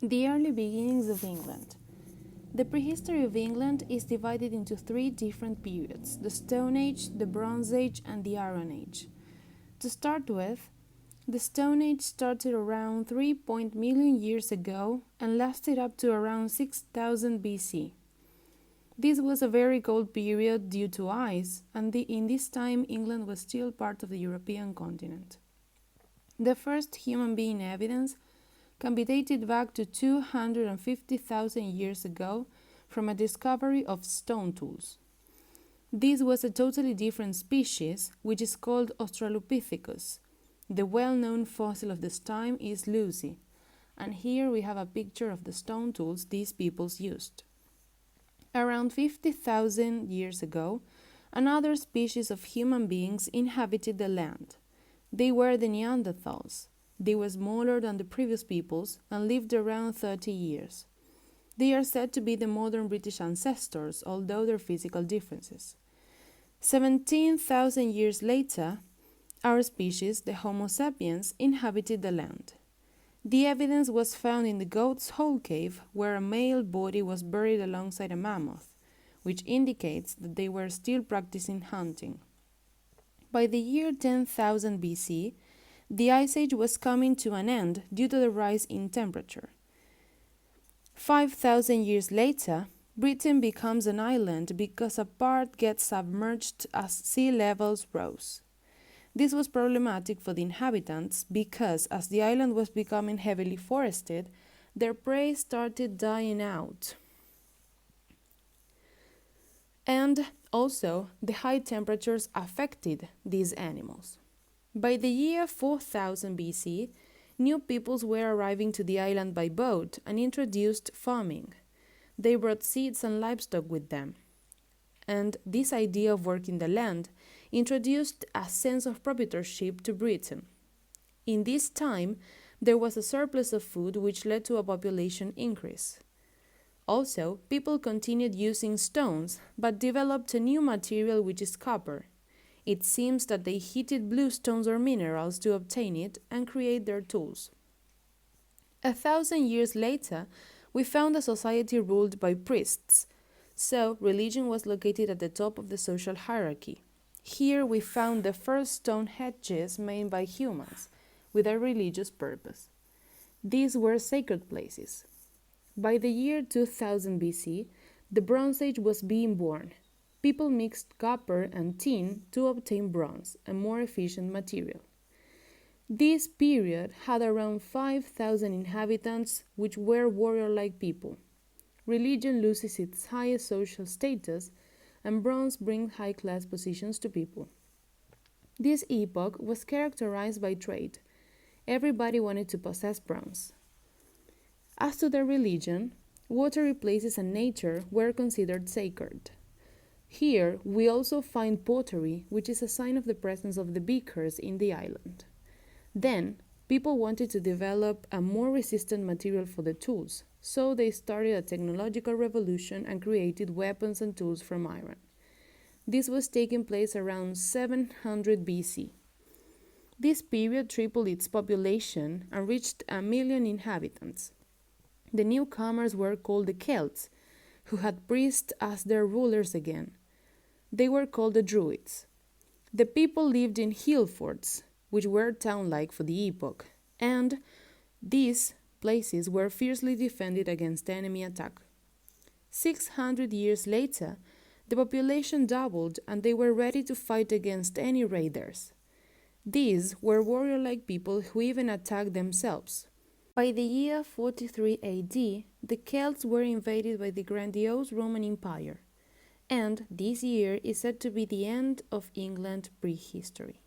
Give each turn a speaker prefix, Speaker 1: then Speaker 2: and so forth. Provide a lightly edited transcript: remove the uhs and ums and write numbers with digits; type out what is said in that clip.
Speaker 1: The early beginnings of England. The prehistory of England is divided into three different periods: the Stone Age, the Bronze Age, and the Iron Age. To start with, the Stone Age started around 3 million years ago and lasted up to around 6000 BC. This was a very cold period due to ice, and in this time England was still part of the European continent. The first human being evidence can be dated back to 250,000 years ago from a discovery of stone tools. This was a totally different species, which is called Australopithecus. The well-known fossil of this time is Lucy, and here we have a picture of the stone tools these peoples used. Around 50,000 years ago, another species of human beings inhabited the land. They were the Neanderthals. They were smaller than the previous peoples and lived around 30 years. They are said to be the modern British ancestors, although there are physical differences. 17,000 years later, our species, the Homo sapiens, inhabited the land. The evidence was found in the Goat's Hole cave, where a male body was buried alongside a mammoth, which indicates that they were still practicing hunting. By the year 10,000 BC, the Ice Age was coming to an end due to the rise in temperature. 5,000 years later, Britain becomes an island because a part gets submerged as sea levels rose. This was problematic for the inhabitants because, as the island was becoming heavily forested, their prey started dying out. And also, the high temperatures affected these animals. By the year 4000 BC, new peoples were arriving to the island by boat and introduced farming. They brought seeds and livestock with them. And this idea of working the land introduced a sense of proprietorship to Britain. In this time, there was a surplus of food which led to a population increase. Also, people continued using stones but developed a new material which is copper. It seems that they heated bluestones or minerals to obtain it and create their tools. 1,000 years later, we found a society ruled by priests, so religion was located at the top of the social hierarchy. Here we found the first stone hedges made by humans, with a religious purpose. These were sacred places. By the year 2000 BC, the Bronze Age was being born. People mixed copper and tin to obtain bronze, a more efficient material. This period had around 5,000 inhabitants, which were warrior-like people. Religion loses its highest social status, and bronze brings high-class positions to people. This epoch was characterized by trade. Everybody wanted to possess bronze. As to their religion, watery places and nature were considered sacred. Here, we also find pottery, which is a sign of the presence of the beakers in the island. Then, people wanted to develop a more resistant material for the tools, so they started a technological revolution and created weapons and tools from iron. This was taking place around 700 BC. This period tripled its population and reached 1 million inhabitants. The newcomers were called the Celts, who had priests as their rulers again. They were called the Druids. The people lived in hill forts, which were town-like for the epoch, and these places were fiercely defended against enemy attack. 600 years later, the population doubled and they were ready to fight against any raiders. These were warrior-like people who even attacked themselves. By the year 43 AD, the Celts were invaded by the grandiose Roman Empire, and this year is said to be the end of England prehistory.